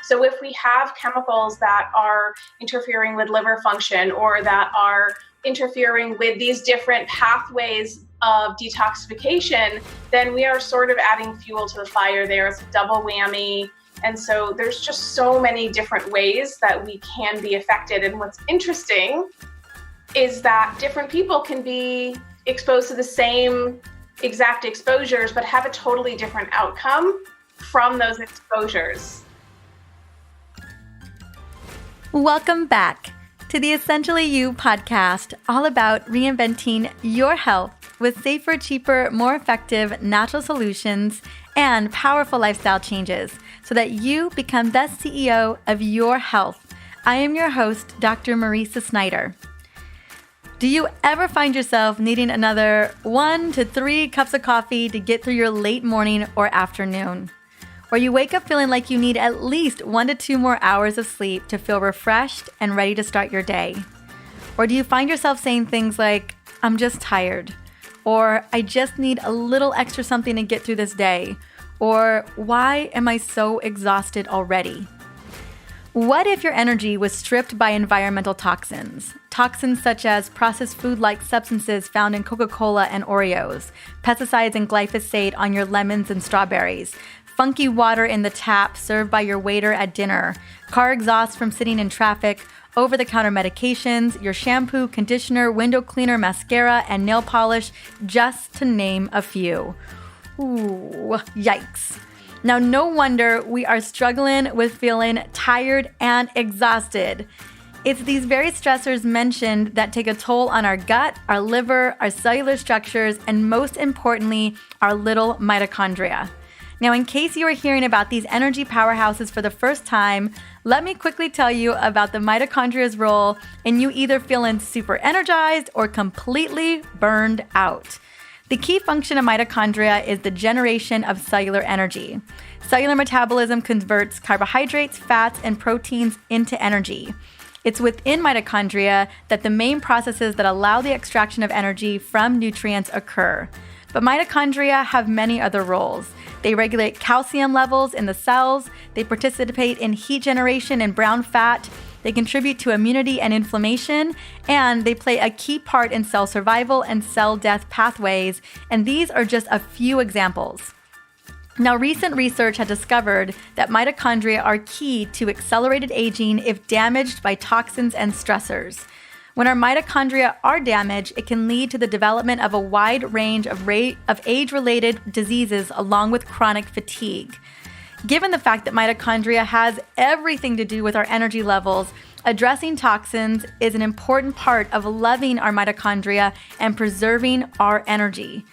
So if we have chemicals that are interfering with liver function or that are interfering with these different pathways of detoxification, then we are sort of adding fuel to the fire there. It's a double whammy. And so there's just so many different ways that we can be affected. And what's interesting is that different people can be exposed to the same exact exposures, but have a totally different outcome from those exposures. Welcome back to the Essentially You podcast, all about reinventing your health with safer, cheaper, more effective natural solutions and powerful lifestyle changes so that you become the CEO of your health. I am your host, Dr. Marisa Snyder. Do you ever find yourself needing another 1 to 3 cups of coffee to get through your late morning or afternoon? Or you wake up feeling like you need at least 1 to 2 more hours of sleep to feel refreshed and ready to start your day? Or do you find yourself saying things like, I'm just tired, or I just need a little extra something to get through this day, or why am I so exhausted already? What if your energy was stripped by environmental toxins? Toxins such as processed food-like substances found in Coca-Cola and Oreos, pesticides and glyphosate on your lemons and strawberries, funky water in the tap served by your waiter at dinner, car exhaust from sitting in traffic, over-the-counter medications, your shampoo, conditioner, window cleaner, mascara, and nail polish, just to name a few. Ooh, yikes. Now, no wonder we are struggling with feeling tired and exhausted. It's these very stressors mentioned that take a toll on our gut, our liver, our cellular structures, and most importantly, our little mitochondria. Now, in case you are hearing about these energy powerhouses for the first time, let me quickly tell you about the mitochondria's role in you either feeling super energized or completely burned out. The key function of mitochondria is the generation of cellular energy. Cellular metabolism converts carbohydrates, fats, and proteins into energy. It's within mitochondria that the main processes that allow the extraction of energy from nutrients occur. But mitochondria have many other roles. They regulate calcium levels in the cells, they participate in heat generation and brown fat, they contribute to immunity and inflammation, and they play a key part in cell survival and cell death pathways, and these are just a few examples. Now, recent research has discovered that mitochondria are key to accelerated aging if damaged by toxins and stressors. When our mitochondria are damaged, it can lead to the development of a wide range of age-related diseases along with chronic fatigue. Given the fact that mitochondria has everything to do with our energy levels, addressing toxins is an important part of loving our mitochondria and preserving our energy.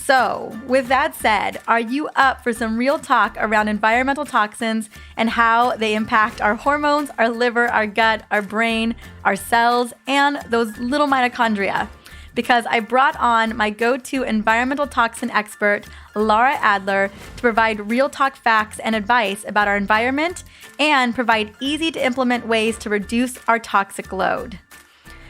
So, with that said, are you up for some real talk around environmental toxins and how they impact our hormones, our liver, our gut, our brain, our cells, and those little mitochondria? Because I brought on my go-to environmental toxin expert, Lara Adler, to provide real talk facts and advice about our environment and provide easy to implement ways to reduce our toxic load.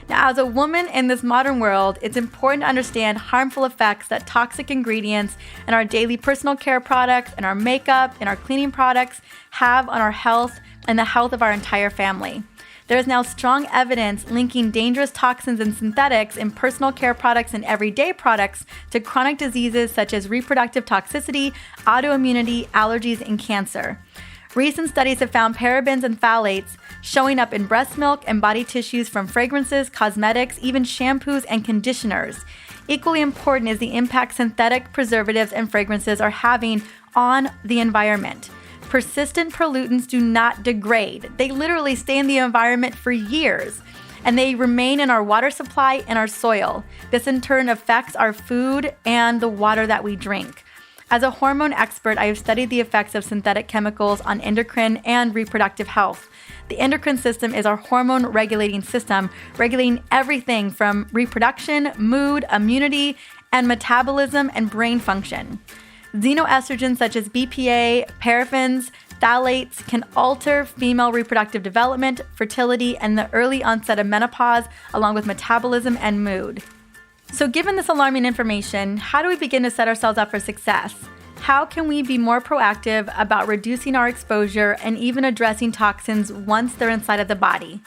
Now, as a woman in this modern world, it's important to understand harmful effects that toxic ingredients in our daily personal care products, and our makeup, and our cleaning products have on our health and the health of our entire family. There is now strong evidence linking dangerous toxins and synthetics in personal care products and everyday products to chronic diseases such as reproductive toxicity, autoimmunity, allergies, and cancer. Recent studies have found parabens and phthalates showing up in breast milk and body tissues from fragrances, cosmetics, even shampoos and conditioners. Equally important is the impact synthetic preservatives and fragrances are having on the environment. Persistent pollutants do not degrade. They literally stay in the environment for years, and they remain in our water supply and our soil. This in turn affects our food and the water that we drink. As a hormone expert, I have studied the effects of synthetic chemicals on endocrine and reproductive health. The endocrine system is our hormone regulating system, regulating everything from reproduction, mood, immunity, and metabolism and brain function. Xenoestrogens such as BPA, parabens, phthalates can alter female reproductive development, fertility, and the early onset of menopause, along with metabolism and mood. So given this alarming information, how do we begin to set ourselves up for success? How can we be more proactive about reducing our exposure and even addressing toxins once they're inside of the body?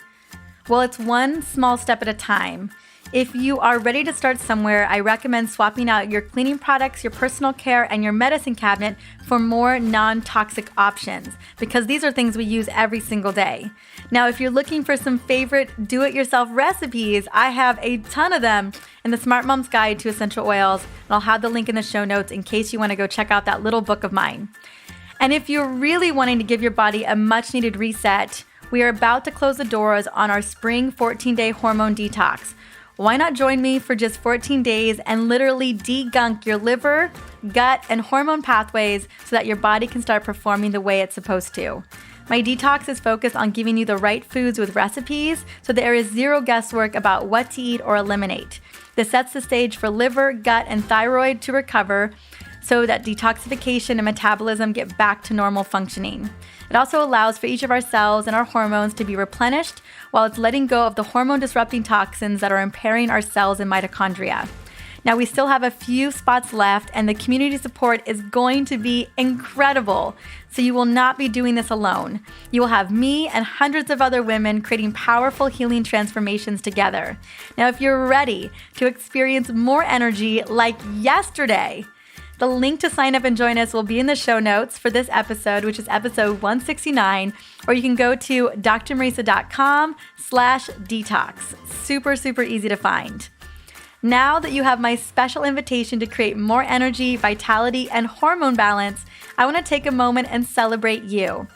Well, it's one small step at a time. If you are ready to start somewhere, I recommend swapping out your cleaning products, your personal care, and your medicine cabinet for more non-toxic options, because these are things we use every single day. Now, if you're looking for some favorite do-it-yourself recipes, I have a ton of them in the Smart Mom's Guide to Essential Oils, and I'll have the link in the show notes in case you want to go check out that little book of mine. And if you're really wanting to give your body a much-needed reset, we are about to close the doors on our spring 14-day hormone detox. Why not join me for just 14 days and literally degunk your liver, gut, and hormone pathways so that your body can start performing the way it's supposed to? My detox is focused on giving you the right foods with recipes, so there is zero guesswork about what to eat or eliminate. This sets the stage for liver, gut, and thyroid to recover so that detoxification and metabolism get back to normal functioning. It also allows for each of our cells and our hormones to be replenished while it's letting go of the hormone-disrupting toxins that are impairing our cells and mitochondria. Now, we still have a few spots left, and the community support is going to be incredible. So you will not be doing this alone. You will have me and hundreds of other women creating powerful healing transformations together. Now, if you're ready to experience more energy like yesterday, the link to sign up and join us will be in the show notes for this episode, which is episode 169, or you can go to drmarisa.com/detox. Super, super easy to find. Now that you have my special invitation to create more energy, vitality, and hormone balance, I want to take a moment and celebrate you.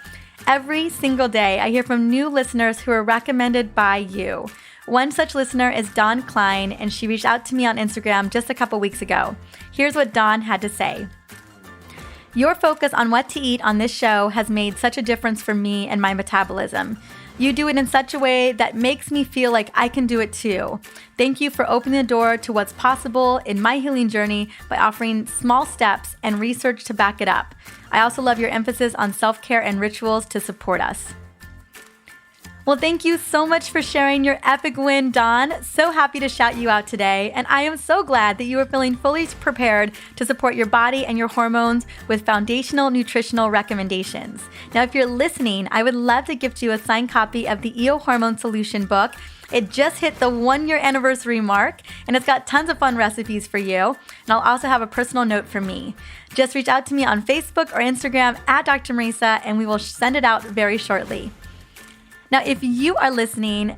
Every single day, I hear from new listeners who are recommended by you. One such listener is Dawn Klein, and she reached out to me on Instagram just a couple weeks ago. Here's what Dawn had to say. Your focus on what to eat on this show has made such a difference for me and my metabolism. You do it in such a way that makes me feel like I can do it too. Thank you for opening the door to what's possible in my healing journey by offering small steps and research to back it up. I also love your emphasis on self-care and rituals to support us. Well, thank you so much for sharing your epic win, Dawn. So happy to shout you out today. And I am so glad that you are feeling fully prepared to support your body and your hormones with foundational nutritional recommendations. Now, if you're listening, I would love to gift you a signed copy of the EO Hormone Solution book. It just hit the 1-year anniversary mark, and it's got tons of fun recipes for you. And I'll also have a personal note from me. Just reach out to me on Facebook or Instagram at Dr. Marisa, and we will send it out very shortly. Now, if you are listening,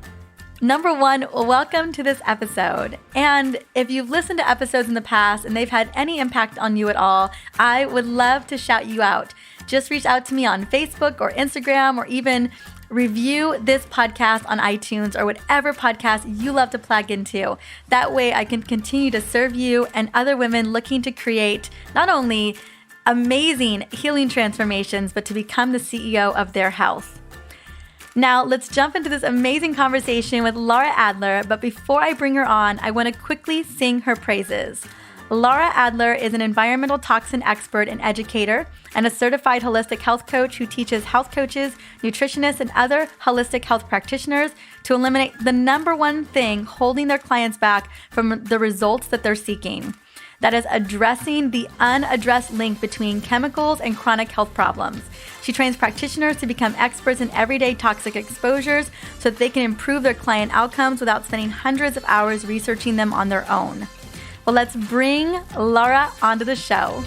number one, welcome to this episode. And if you've listened to episodes in the past and they've had any impact on you at all, I would love to shout you out. Just reach out to me on Facebook or Instagram, or even review this podcast on iTunes or whatever podcast you love to plug into. That way I can continue to serve you and other women looking to create not only amazing healing transformations, but to become the CEO of their health. Now, let's jump into this amazing conversation with Lara Adler, but before I bring her on, I want to quickly sing her praises. Lara Adler is an environmental toxin expert and educator and a certified holistic health coach who teaches health coaches, nutritionists, and other holistic health practitioners to eliminate the number one thing holding their clients back from the results that they're seeking. That is addressing the unaddressed link between chemicals and chronic health problems. She trains practitioners to become experts in everyday toxic exposures so that they can improve their client outcomes without spending hundreds of hours researching them on their own. Well, let's bring Lara onto the show.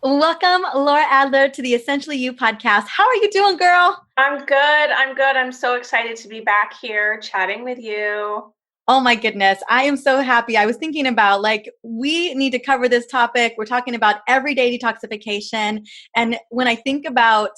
Welcome, Lara Adler, to the Essentially You podcast. How are you doing, girl? I'm good. I'm so excited to be back here chatting with you. Oh my goodness. I am so happy. I was thinking about we need to cover this topic. We're talking about everyday detoxification. And when I think about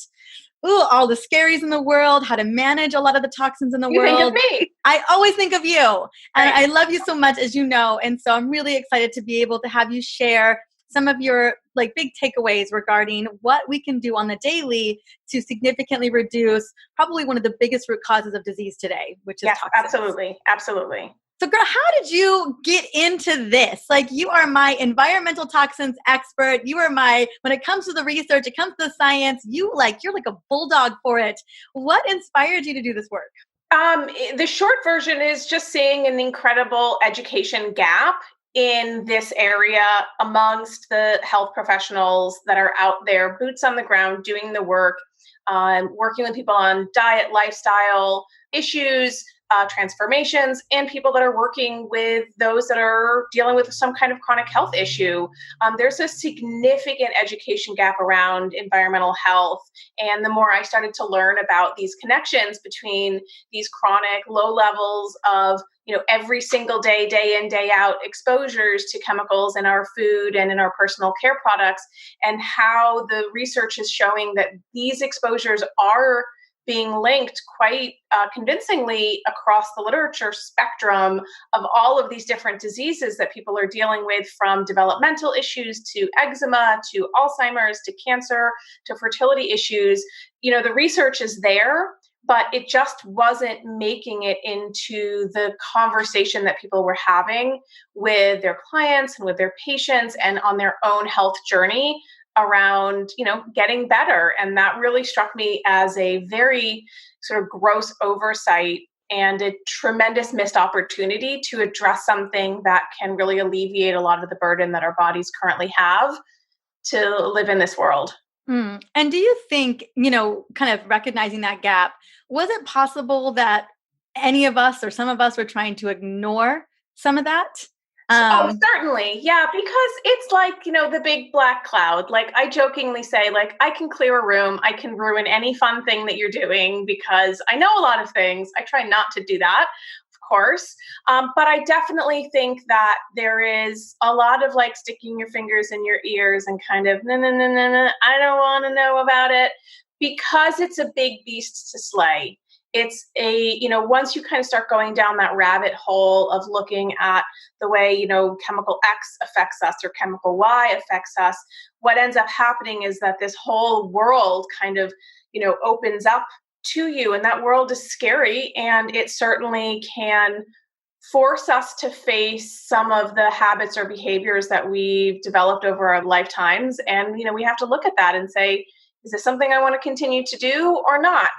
all the scaries in the world, how to manage a lot of the toxins in the world. You think of me. I always think of you. And Right. I love you so much, as you know. And so I'm really excited to be able to have you share some of your big takeaways regarding what we can do on the daily to significantly reduce probably one of the biggest root causes of disease today, which is toxins. Absolutely. So girl, how did you get into this? You are my environmental toxins expert. You are when it comes to the research, it comes to the science, you're like a bulldog for it. What inspired you to do this work? The short version is just seeing an incredible education gap in this area amongst the health professionals that are out there, boots on the ground, doing the work, working with people on diet, lifestyle issues, transformations, and people that are working with those that are dealing with some kind of chronic health issue. There's a significant education gap around environmental health. And the more I started to learn about these connections between these chronic low levels of every single day, day in, day out exposures to chemicals in our food and in our personal care products, and how the research is showing that these exposures are being linked quite convincingly across the literature spectrum of all of these different diseases that people are dealing with, from developmental issues to eczema to Alzheimer's to cancer to fertility issues. The research is there, but it just wasn't making it into the conversation that people were having with their clients and with their patients and on their own health journey around, getting better. And that really struck me as a very sort of gross oversight and a tremendous missed opportunity to address something that can really alleviate a lot of the burden that our bodies currently have to live in this world. And do you think, kind of recognizing that gap, was it possible that any of us or some of us were trying to ignore some of that? Certainly. Yeah, because it's like, the big black cloud. Like I jokingly say, like, I can clear a room, I can ruin any fun thing that you're doing because I know a lot of things. I try not to do that, of course. But I definitely think that there is a lot of like sticking your fingers in your ears and kind of, no, no, no, no, no, I don't want to know about it, because it's a big beast to slay. It's once you kind of start going down that rabbit hole of looking at the way, chemical X affects us or chemical Y affects us, what ends up happening is that this whole world kind of, opens up to you. And that world is scary. And it certainly can force us to face some of the habits or behaviors that we've developed over our lifetimes. And, we have to look at that and say, is this something I want to continue to do or not?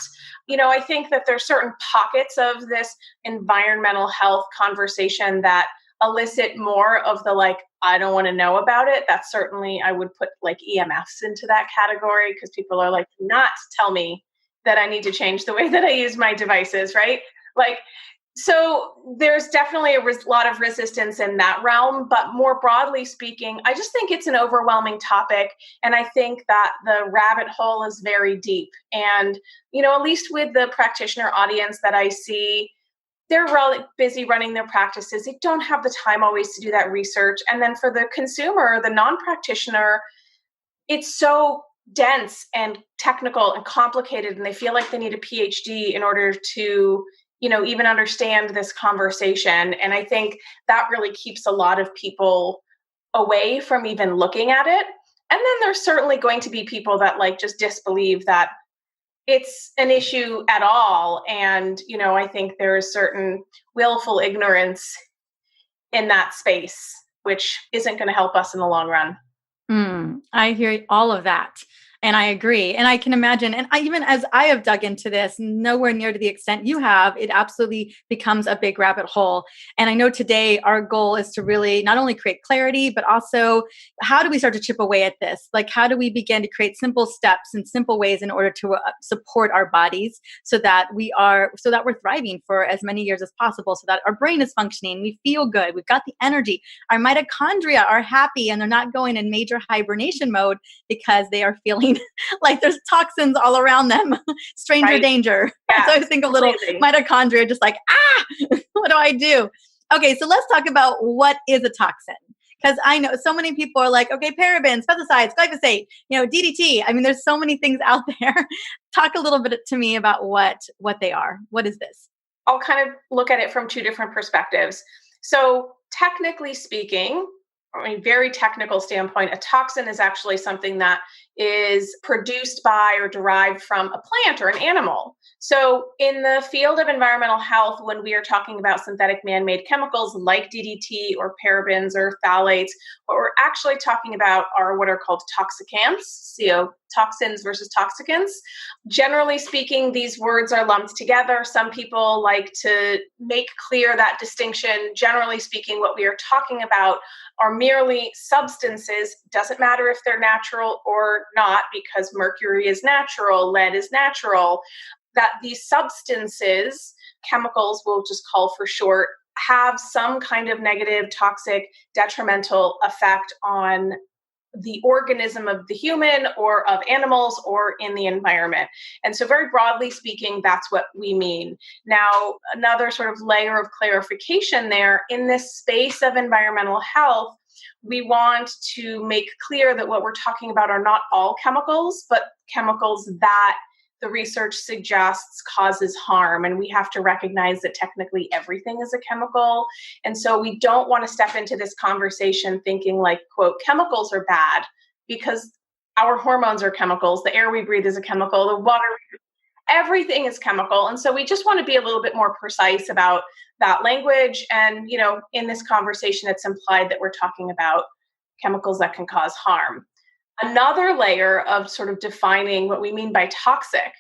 I think that there's certain pockets of this environmental health conversation that elicit more of the like, I don't want to know about it. That's certainly, I would put like EMFs into that category, because people are like, do not tell me that I need to change the way that I use my devices, right? Like, so there's definitely a lot of resistance in that realm, but more broadly speaking, I just think it's an overwhelming topic. And I think that the rabbit hole is very deep. And, at least with the practitioner audience that I see, they're really busy running their practices. They don't have the time always to do that research. And then for the consumer, the non-practitioner, it's so dense and technical and complicated, and they feel like they need a PhD in order to even understand this conversation. And I think that really keeps a lot of people away from even looking at it. And then there's certainly going to be people that like just disbelieve that it's an issue at all. And, I think there is certain willful ignorance in that space, which isn't going to help us in the long run. I hear all of that. And I agree. And I can imagine, and even as I have dug into this, nowhere near to the extent you have, it absolutely becomes a big rabbit hole. And I know today our goal is to really not only create clarity, but also how do we start to chip away at this? Like, how do we begin to create simple steps and simple ways in order to support our bodies so that we're thriving for as many years as possible, so that our brain is functioning, we feel good, we've got the energy, our mitochondria are happy, and they're not going in major hibernation mode because they are feeling like there's toxins all around them. Stranger danger. Yeah, so I think a little mitochondria just like, what do I do? Okay, so let's talk about what is a toxin. Because I know so many people are like, okay, parabens, pesticides, glyphosate, DDT. I mean, there's so many things out there. Talk a little bit to me about what they are. What is this? I'll kind of look at it from two different perspectives. So technically speaking, very technical standpoint, a toxin is actually something that is produced by or derived from a plant or an animal. So in the field of environmental health, when we are talking about synthetic man-made chemicals like DDT or parabens or phthalates, what we're actually talking about are what are called toxicants, toxins versus toxicants. Generally speaking, these words are lumped together. Some people like to make clear that distinction. Generally speaking, what we are talking about are merely substances. Doesn't matter if they're natural or not, because mercury is natural, lead is natural, that these substances, chemicals we'll just call for short, have some kind of negative, toxic, detrimental effect on the organism of the human or of animals or in the environment. And so very broadly speaking, that's what we mean. Now, another sort of layer of clarification there, in this space of environmental health, we want to make clear that what we're talking about are not all chemicals, but chemicals that the research suggests causes harm. And we have to recognize that technically everything is a chemical. And so we don't want to step into this conversation thinking like, quote, chemicals are bad, because our hormones are chemicals. The air we breathe is a chemical. The water, everything is chemical. And so we just want to be a little bit more precise about that language. And, in this conversation, it's implied that we're talking about chemicals that can cause harm. Another layer of sort of defining what we mean by toxic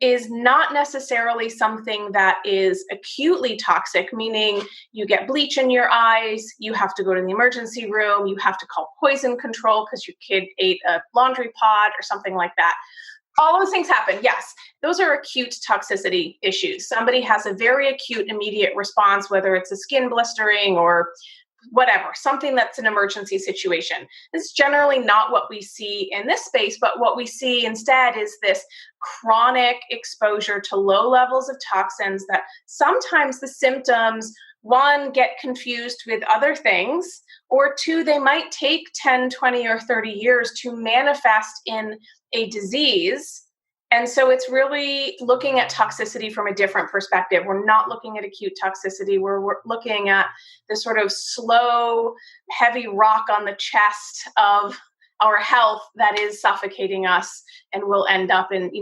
is not necessarily something that is acutely toxic, meaning you get bleach in your eyes, you have to go to the emergency room, you have to call poison control because your kid ate a laundry pod or something like that. All those things happen. Yes, those are acute toxicity issues. Somebody has a very acute, immediate response, whether it's a skin blistering or whatever, something that's an emergency situation. This is generally not what we see in this space, but what we see instead is this chronic exposure to low levels of toxins that sometimes the symptoms, one, get confused with other things, or two, they might take 10, 20, or 30 years to manifest in a disease. And so it's really looking at toxicity from a different perspective. We're not looking at acute toxicity. We're looking at the sort of slow, heavy rock on the chest of our health that is suffocating us and will end up in,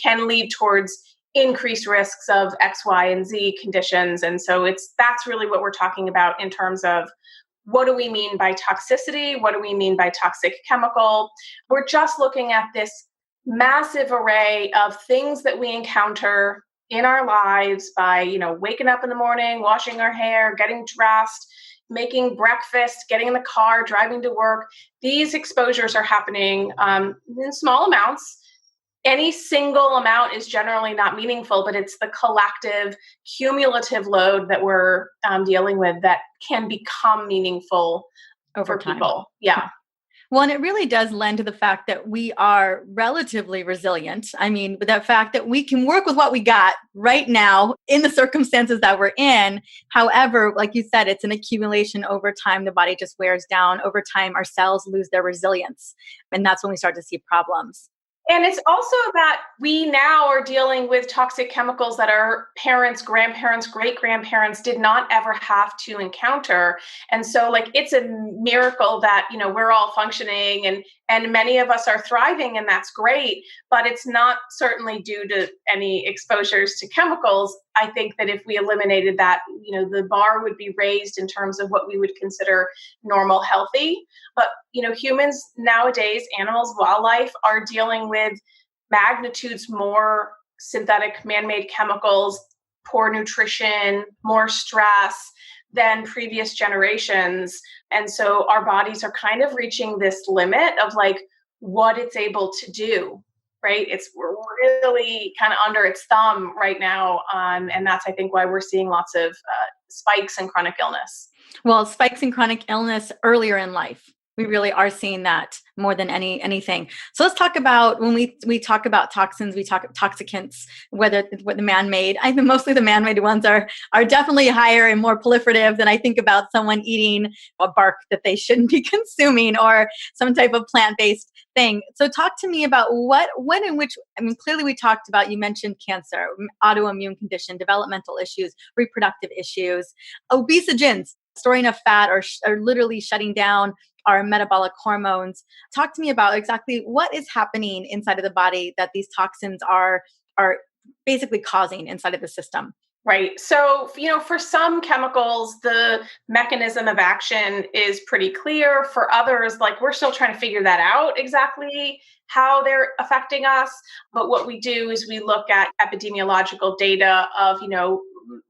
can lead towards increased risks of X, Y, and Z conditions. And so that's really what we're talking about in terms of what do we mean by toxicity? What do we mean by toxic chemical? We're just looking at this massive array of things that we encounter in our lives by, waking up in the morning, washing our hair, getting dressed, making breakfast, getting in the car, driving to work. These exposures are happening in small amounts. Any single amount is generally not meaningful, but it's the collective, cumulative load that we're dealing with that can become meaningful over for time. People. Yeah. Well, and it really does lend to the fact that we are relatively resilient. I mean, with that fact that we can work with what we got right now in the circumstances that we're in. However, like you said, it's an accumulation over time. The body just wears down. Over time, our cells lose their resilience. And that's when we start to see problems. And it's also that we now are dealing with toxic chemicals that our parents, grandparents, great-grandparents did not ever have to encounter. And so it's a miracle that, we're all functioning and many of us are thriving, and that's great, but it's not certainly due to any exposures to chemicals. I think that if we eliminated that, the bar would be raised in terms of what we would consider normal, healthy. But, humans nowadays, animals, wildlife are dealing with magnitudes more synthetic man-made chemicals, poor nutrition, more stress than previous generations. And so our bodies are kind of reaching this limit of what it's able to do, right? We're really kind of under its thumb right now. And that's, I think, why we're seeing lots of spikes in chronic illness. Well, spikes in chronic illness earlier in life. We really are seeing that more than anything. So let's talk about, when we talk about toxins, we talk toxicants, whether the man-made. I think mostly the man-made ones are definitely higher and more proliferative than I think about someone eating a bark that they shouldn't be consuming or some type of plant-based thing. So talk to me about when in which, clearly we talked about, you mentioned cancer, autoimmune condition, developmental issues, reproductive issues, obesogens, storing of fat or literally shutting down our metabolic hormones. Talk to me about exactly what is happening inside of the body that these toxins are basically causing inside of the system. Right. So, for some chemicals, the mechanism of action is pretty clear. For others, like we're still trying to figure that out exactly how they're affecting us. But what we do is we look at epidemiological data of,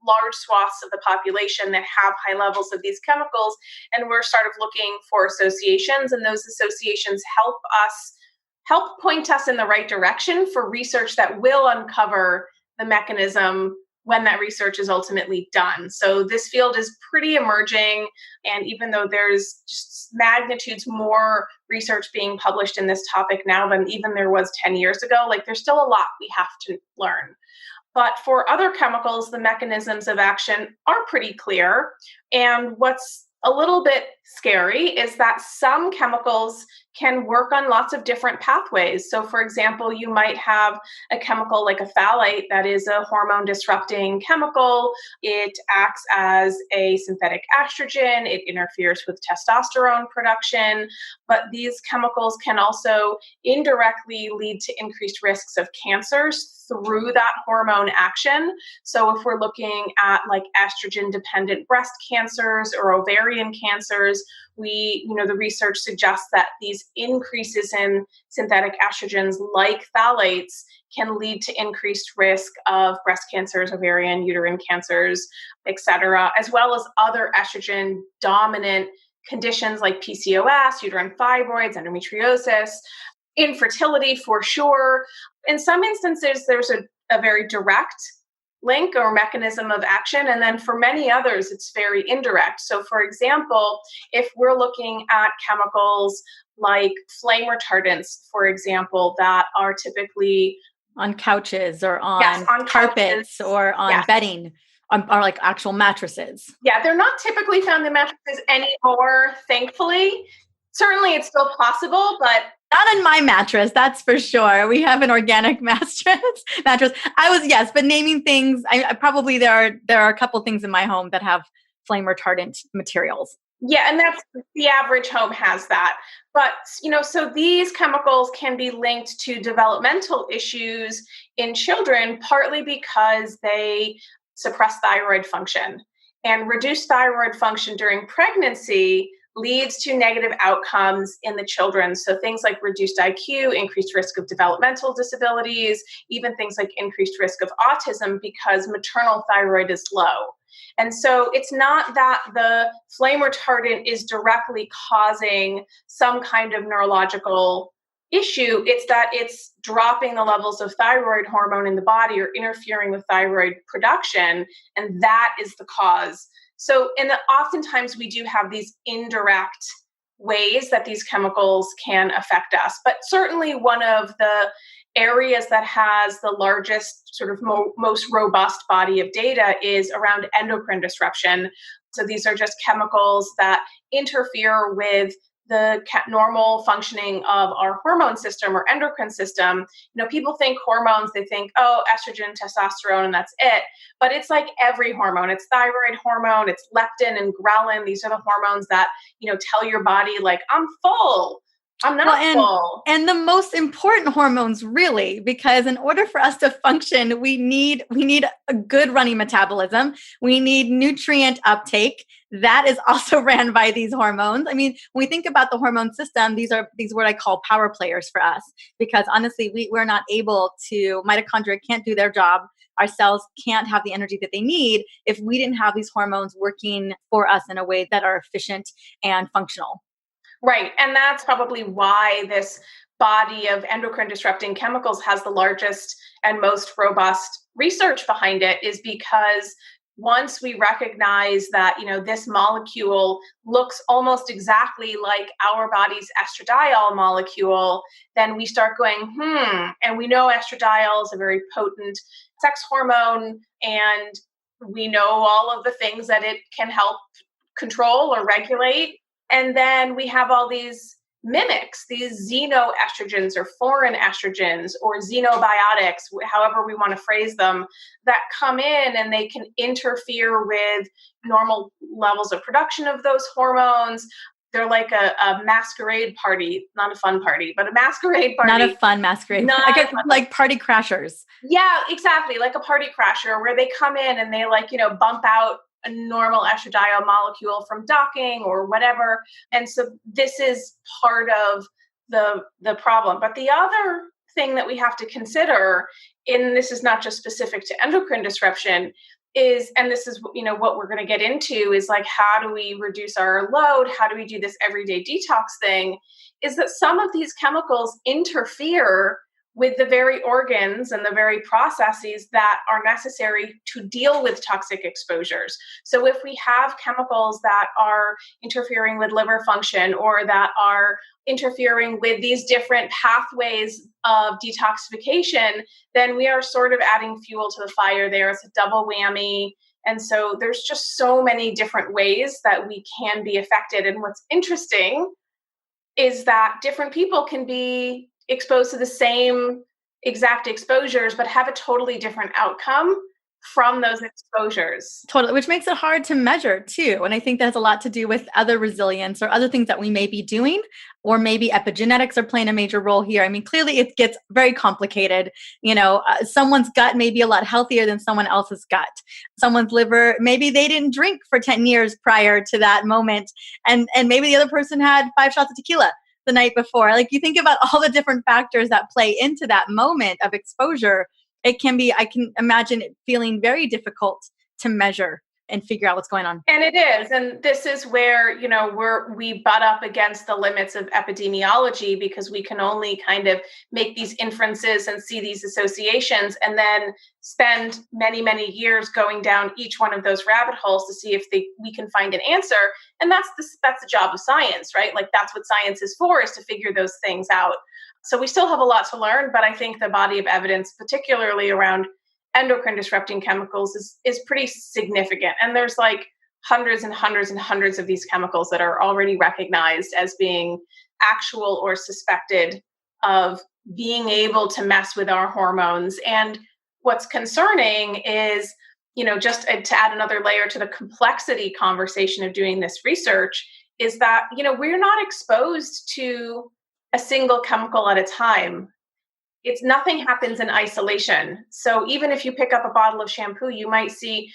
large swaths of the population that have high levels of these chemicals. And we're sort of looking for associations, and those associations help point us in the right direction for research that will uncover the mechanism when that research is ultimately done. So this field is pretty emerging. And even though there's just magnitudes more research being published in this topic now than even there was 10 years ago, like there's still a lot we have to learn. But for other chemicals, the mechanisms of action are pretty clear. And what's a little bit scary is that some chemicals can work on lots of different pathways. So, for example, you might have a chemical like a phthalate that is a hormone disrupting chemical. It acts as a synthetic estrogen, it interferes with testosterone production. But these chemicals can also indirectly lead to increased risks of cancers through that hormone action. So, if we're looking at like estrogen dependent breast cancers or ovarian cancers, the research suggests that these increases in synthetic estrogens like phthalates can lead to increased risk of breast cancers, ovarian, uterine cancers, etc., as well as other estrogen dominant conditions like PCOS, uterine fibroids, endometriosis, infertility for sure. In some instances, there's a very direct link or mechanism of action. And then for many others, it's very indirect. So, for example, if we're looking at chemicals like flame retardants, for example, that are typically on couches or yes, on on carpets couches, or on yes. bedding, or like actual mattresses. Yeah, they're not typically found in mattresses anymore, thankfully. Certainly it's still possible, but not in my mattress, that's for sure. We have an organic mattress. But naming things, I probably there are a couple things in my home that have flame retardant materials. Yeah, and that's the average home has that. But, so these chemicals can be linked to developmental issues in children, partly because they suppress thyroid function. And reduced thyroid function during pregnancy leads to negative outcomes in the children. So things like reduced IQ, increased risk of developmental disabilities, even things like increased risk of autism because maternal thyroid is low. And so it's not that the flame retardant is directly causing some kind of neurological issue. It's that it's dropping the levels of thyroid hormone in the body or interfering with thyroid production. And that is the cause. So, and oftentimes we do have these indirect ways that these chemicals can affect us. But certainly one of the areas that has the largest sort of most robust body of data is around endocrine disruption. So these are just chemicals that interfere with the normal functioning of our hormone system or endocrine system. People think hormones, they think, oh, estrogen, testosterone, and that's it. But it's like every hormone. It's thyroid hormone, it's leptin and ghrelin. These are the hormones that, tell your body like, I'm full. I'm not full. And the most important hormones, really, because in order for us to function, we need a good running metabolism. We need nutrient uptake. That is also ran by these hormones. I mean, when we think about the hormone system, these are what I call power players for us, because honestly, we're not able to, mitochondria can't do their job. Our cells can't have the energy that they need if we didn't have these hormones working for us in a way that are efficient and functional. Right. And that's probably why this body of endocrine disrupting chemicals has the largest and most robust research behind it, is because once we recognize that, this molecule looks almost exactly like our body's estradiol molecule, then we start going, and we know estradiol is a very potent sex hormone, and we know all of the things that it can help control or regulate. And then we have all these mimics, these xenoestrogens or foreign estrogens or xenobiotics, however we want to phrase them, that come in and they can interfere with normal levels of production of those hormones. they're like a masquerade party, not a fun party, but a masquerade party. Not a fun masquerade. Like party crashers. Yeah, exactly. Like a party crasher where they come in and they bump out a normal estradiol molecule from docking or whatever. And so this is part of the problem. But the other thing that we have to consider, and this is not just specific to endocrine disruption, is, and this is what we're going to get into, is like, how do we reduce our load? How do we do this everyday detox thing? Is that some of these chemicals interfere with the very organs and the very processes that are necessary to deal with toxic exposures. So if we have chemicals that are interfering with liver function or that are interfering with these different pathways of detoxification, then we are sort of adding fuel to the fire there. It's a double whammy. And so there's just so many different ways that we can be affected. And what's interesting is that different people can be exposed to the same exact exposures, but have a totally different outcome from those exposures. Totally, which makes it hard to measure too. And I think that has a lot to do with other resilience or other things that we may be doing, or maybe epigenetics are playing a major role here. I mean, clearly it gets very complicated. Someone's gut may be a lot healthier than someone else's gut. Someone's liver, maybe they didn't drink for 10 years prior to that moment. And maybe the other person had 5 shots of tequila the night before. Like, you think about all the different factors that play into that moment of exposure. It can be, I can imagine it feeling very difficult to measure and figure out what's going on. And it is. And this is where, we butt up against the limits of epidemiology, because we can only kind of make these inferences and see these associations and then spend many, many years going down each one of those rabbit holes to see if we can find an answer. And that's the job of science, right? Like, that's what science is for, is to figure those things out. So we still have a lot to learn, but I think the body of evidence, particularly around endocrine disrupting chemicals, is pretty significant. And there's like hundreds and hundreds and hundreds of these chemicals that are already recognized as being actual or suspected of being able to mess with our hormones. And what's concerning is, just to add another layer to the complexity conversation of doing this research, is that, we're not exposed to a single chemical at a time. Nothing happens in isolation. So even if you pick up a bottle of shampoo, you might see,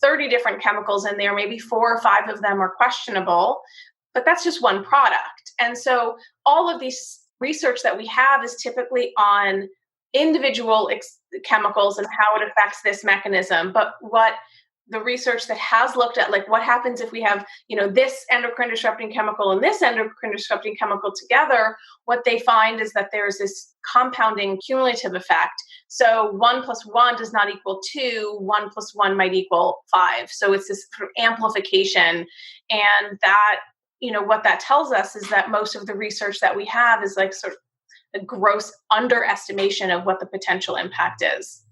30 different chemicals in there. Maybe 4 or 5 of them are questionable, but that's just one product. And so all of these research that we have is typically on individual chemicals and how it affects this mechanism. But what the research that has looked at, like, what happens if we have, this endocrine disrupting chemical and this endocrine disrupting chemical together, what they find is that there's this compounding cumulative effect. So 1 + 1 does not equal 2, 1 + 1 might equal 5. So it's this sort of amplification. And that, what that tells us is that most of the research that we have is like sort of a gross underestimation of what the potential impact is.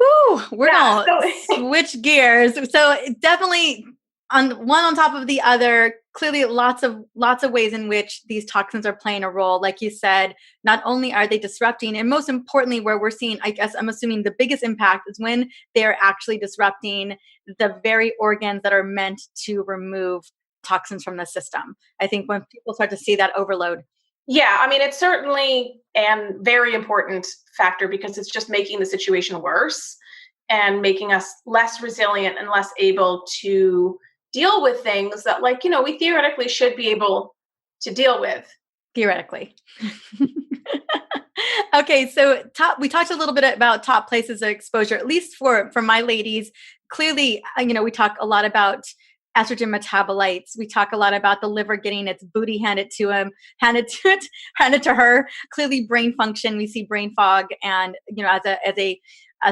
Ooh, we're going to switch gears. So definitely on top of the other, clearly lots of ways in which these toxins are playing a role. Like you said, not only are they disrupting, and most importantly, where we're seeing, I guess I'm assuming the biggest impact is when they're actually disrupting the very organs that are meant to remove toxins from the system. I think when people start to see that overload. Yeah, I mean, it's certainly a very important factor, because it's just making the situation worse and making us less resilient and less able to deal with things that, like, we theoretically should be able to deal with. Theoretically. Okay, so we talked a little bit about top places of exposure, at least for my ladies. Clearly, we talk a lot about estrogen metabolites. We talk a lot about the liver getting its booty handed to her. Clearly, brain function. We see brain fog, and as a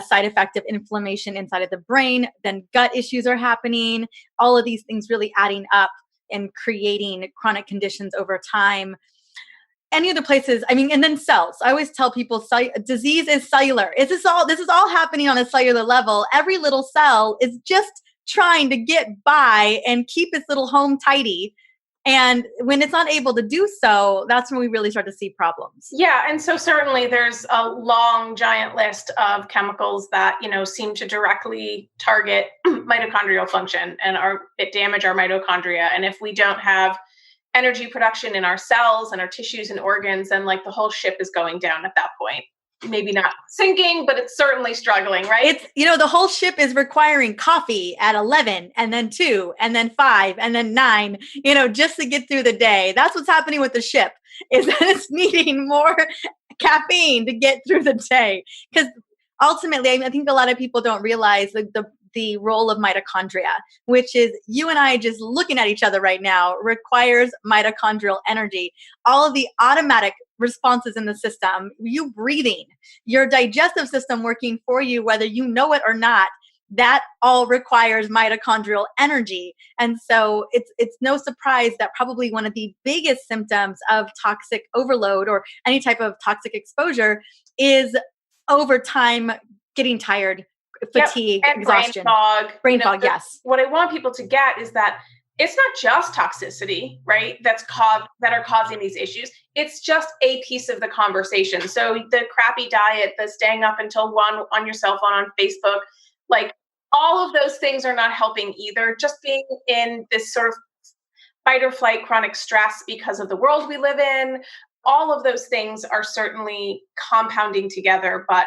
side effect of inflammation inside of the brain. Then gut issues are happening. All of these things really adding up and creating chronic conditions over time. Any other places? I mean, and then cells. I always tell people, disease is cellular. This is all happening on a cellular level. Every little cell is just trying to get by and keep its little home tidy. And when it's not able to do so, that's when we really start to see problems. Yeah. And so certainly there's a long, giant list of chemicals that, seem to directly target mitochondrial function and damage our mitochondria. And if we don't have energy production in our cells and our tissues and organs, then like the whole ship is going down at that point. Maybe not sinking, but it's certainly struggling, right? It's, the whole ship is requiring coffee at 11 and then 2 and then 5 and then 9, just to get through the day. That's what's happening with the ship, is that it's needing more caffeine to get through the day. Because ultimately, I think a lot of people don't realize the role of mitochondria, which is you and I just looking at each other right now requires mitochondrial energy. All of the automatic responses in the system, you breathing, your digestive system working for you, whether you know it or not, that all requires mitochondrial energy. And so it's no surprise that probably one of the biggest symptoms of toxic overload or any type of toxic exposure is over time getting tired, fatigue, and exhaustion, brain fog. Yes. What I want people to get is that it's not just toxicity, right? That are causing these issues. It's just a piece of the conversation. So the crappy diet, the staying up until 1 on your cell phone, on Facebook, like all of those things are not helping either. Just being in this sort of fight or flight chronic stress because of the world we live in, all of those things are certainly compounding together. But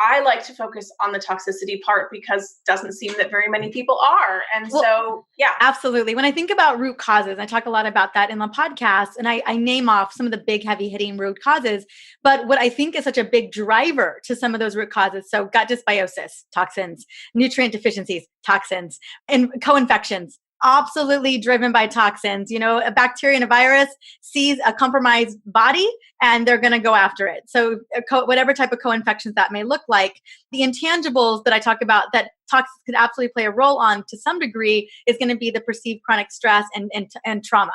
I like to focus on the toxicity part because it doesn't seem that very many people are. And so, yeah. Absolutely. When I think about root causes, I talk a lot about that in the podcast, and I name off some of the big heavy hitting root causes. But what I think is such a big driver to some of those root causes, so gut dysbiosis, toxins, nutrient deficiencies, toxins, and co-infections, absolutely driven by toxins. A bacteria and a virus sees a compromised body and they're going to go after it. So whatever type of co-infections that may look like, the intangibles that I talk about that toxins could absolutely play a role on to some degree is going to be the perceived chronic stress and trauma.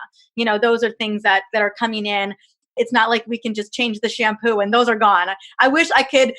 Those are things that are coming in. It's not like we can just change the shampoo and those are gone. I wish I could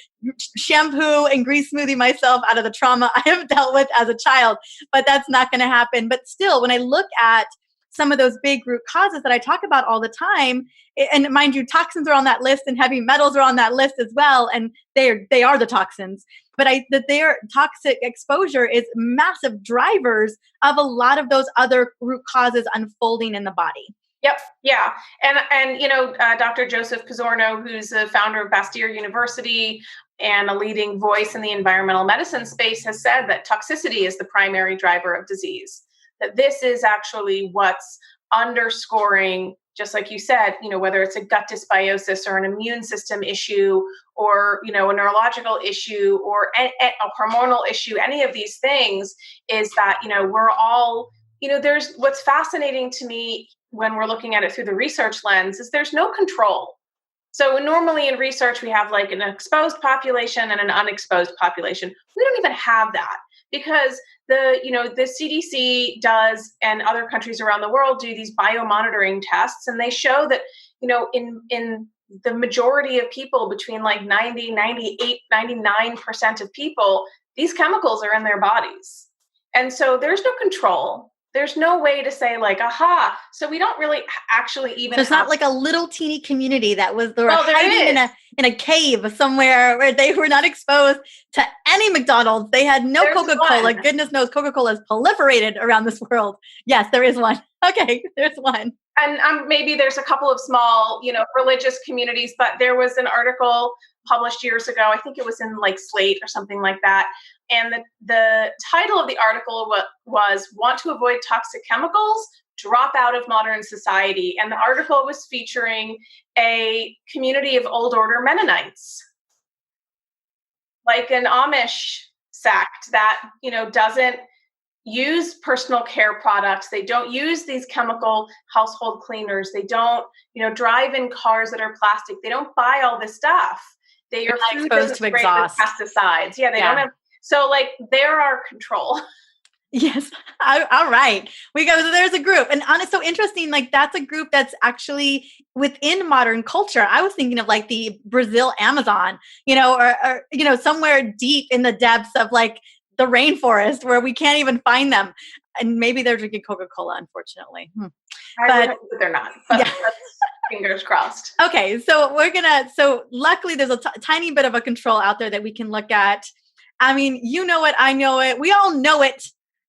shampoo and grease smoothie myself out of the trauma I have dealt with as a child, but that's not going to happen. But still, when I look at some of those big root causes that I talk about all the time, and mind you, toxins are on that list and heavy metals are on that list as well, and they are the toxins. But their toxic exposure is massive drivers of a lot of those other root causes unfolding in the body. Yep. Yeah. And Dr. Joseph Pizzorno, who's the founder of Bastyr University and a leading voice in the environmental medicine space, has said that toxicity is the primary driver of disease. That this is actually what's underscoring, just like you said, whether it's a gut dysbiosis or an immune system issue or, a neurological issue or a hormonal issue, any of these things is that, we're all, there's what's fascinating to me when we're looking at it through the research lens is there's no control. So normally in research, we have like an exposed population and an unexposed population. We don't even have that because the CDC does, and other countries around the world do these biomonitoring tests. And they show that, in the majority of people, between like 90, 98, 99% of people, these chemicals are in their bodies. And so there's no control. There's no way to say like, aha. So we don't really actually even. So it's not like a little teeny community they were hiding in a cave somewhere where they were not exposed to any McDonald's. They had no Coca-Cola. Goodness knows Coca-Cola is proliferated around this world. Yes, there is one. Okay, there's one. And maybe there's a couple of small, religious communities, but there was an article published years ago. I think it was in like Slate or something like that. And the title of the article was "Want to Avoid Toxic Chemicals? Drop Out of Modern Society." And the article was featuring a community of old order Mennonites, like an Amish sect that, doesn't use personal care products. They don't use these chemical household cleaners. They don't, drive in cars that are plastic. They don't buy all this stuff. They're not exposed to exhaust. Pesticides. Yeah, they don't have. So like they're our control. Yes. All right. So there's a group, and it's so interesting. Like that's a group that's actually within modern culture. I was thinking of like the Brazil Amazon, or somewhere deep in the depths of like the rainforest where we can't even find them. and maybe they're drinking Coca-Cola, unfortunately. I would hope that they're not, but yeah. fingers crossed. Okay. So luckily there's a tiny bit of a control out there that we can look at. I mean, you know it, I know it. We all know it,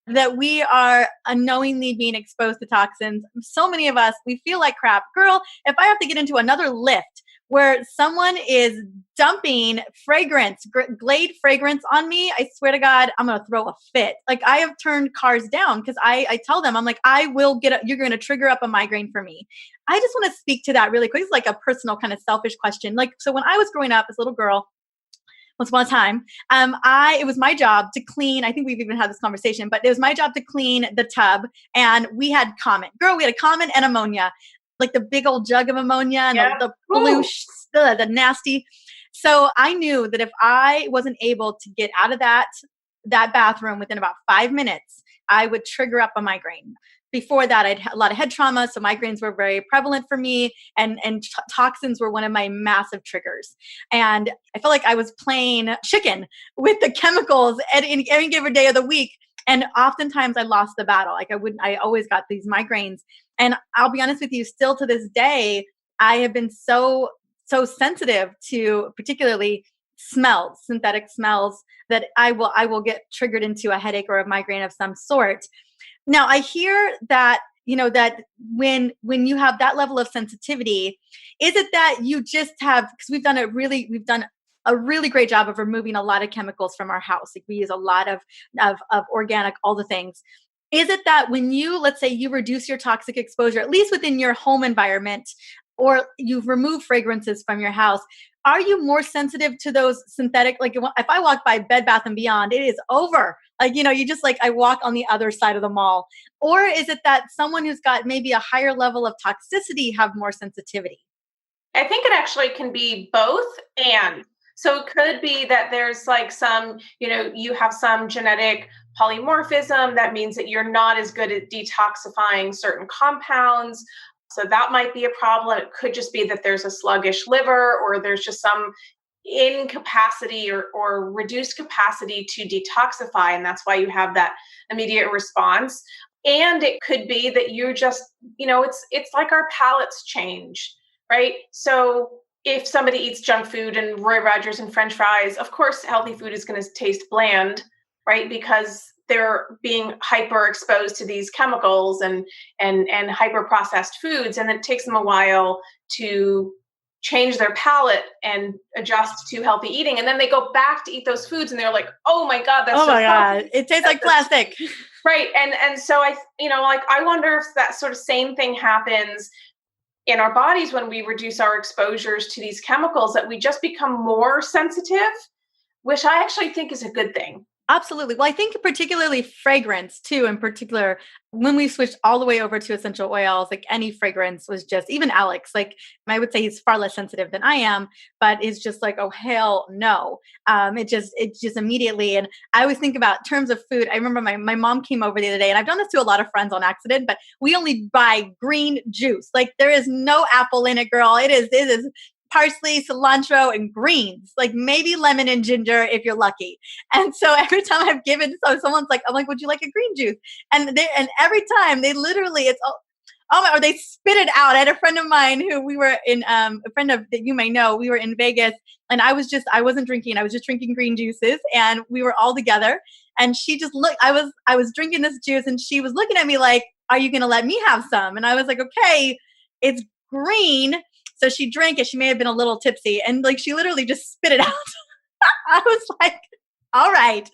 that we are unknowingly being exposed to toxins. So many of us, we feel like crap. Girl, if I have to get into another lift where someone is dumping fragrance, Glade fragrance on me, I swear to God, I'm going to throw a fit. Like, I have turned cars down because I tell them, I'm like, you're going to trigger up a migraine for me. I just want to speak to that really quick. It's like a personal kind of selfish question. Like, so when I was growing up as a little girl, once upon a time, it was my job to clean. I think we've even had this conversation, but it was my job to clean the tub, and we had Comet. Girl, we had a Comet and ammonia, like the big old jug of ammonia and the blue, the nasty. So I knew that if I wasn't able to get out of that bathroom within about 5 minutes, I would trigger up a migraine. Before that, I'd had a lot of head trauma, so migraines were very prevalent for me, and toxins were one of my massive triggers. And I felt like I was playing chicken with the chemicals at any given day of the week. And oftentimes I lost the battle. Like, I always got these migraines. And I'll be honest with you, still to this day, I have been so sensitive to particularly smells, synthetic smells, that I will get triggered into a headache or a migraine of some sort. Now, I hear that, that when you have that level of sensitivity, is it that you just have, because we've done a really great job of removing a lot of chemicals from our house. Like, we use a lot of organic, all the things. Is it that when let's say you reduce your toxic exposure, at least within your home environment, or you've removed fragrances from your house, are you more sensitive to those synthetic? Like, if I walk by Bed Bath & Beyond, it is over. Like, you just like, I walk on the other side of the mall. Or is it that someone who's got maybe a higher level of toxicity have more sensitivity? I think it actually can be both. And so it could be that there's like some, you have some genetic polymorphism that means that you're not as good at detoxifying certain compounds. So that might be a problem. It could just be that there's a sluggish liver, or there's just some incapacity or reduced capacity to detoxify. And that's why you have that immediate response. And it could be that you're just, it's like our palates change, right? So if somebody eats junk food and Roy Rogers and French fries, of course, healthy food is going to taste bland, right? Because they're being hyper exposed to these chemicals and hyper processed foods. And it takes them a while to change their palate and adjust to healthy eating. And then they go back to eat those foods and they're like, oh my God, that's so healthy. It tastes like plastic. Right. And so I wonder if that sort of same thing happens in our bodies when we reduce our exposures to these chemicals, that we just become more sensitive, which I actually think is a good thing. Absolutely. Well, I think particularly fragrance too, in particular, when we switched all the way over to essential oils, like any fragrance was just, even Alex, like I would say he's far less sensitive than I am, but it's just like, oh, hell no. It just immediately. And I always think about terms of food. I remember my mom came over the other day, and I've done this to a lot of friends on accident, but we only buy green juice. Like, there is no apple in it, girl. It is parsley, cilantro, and greens, like maybe lemon and ginger if you're lucky. And so every time I've given, so someone's like, I'm like, would you like a green juice? And every time they literally, or they spit it out. I had a friend of mine who we were in, a friend of that you may know, we were in Vegas, and I wasn't drinking. I was just drinking green juices, and we were all together. And she just looked, I was drinking this juice, and she was looking at me like, are you going to let me have some? And I was like, okay, it's green. So she drank it. She may have been a little tipsy, and like, she literally just spit it out. I was like, all right.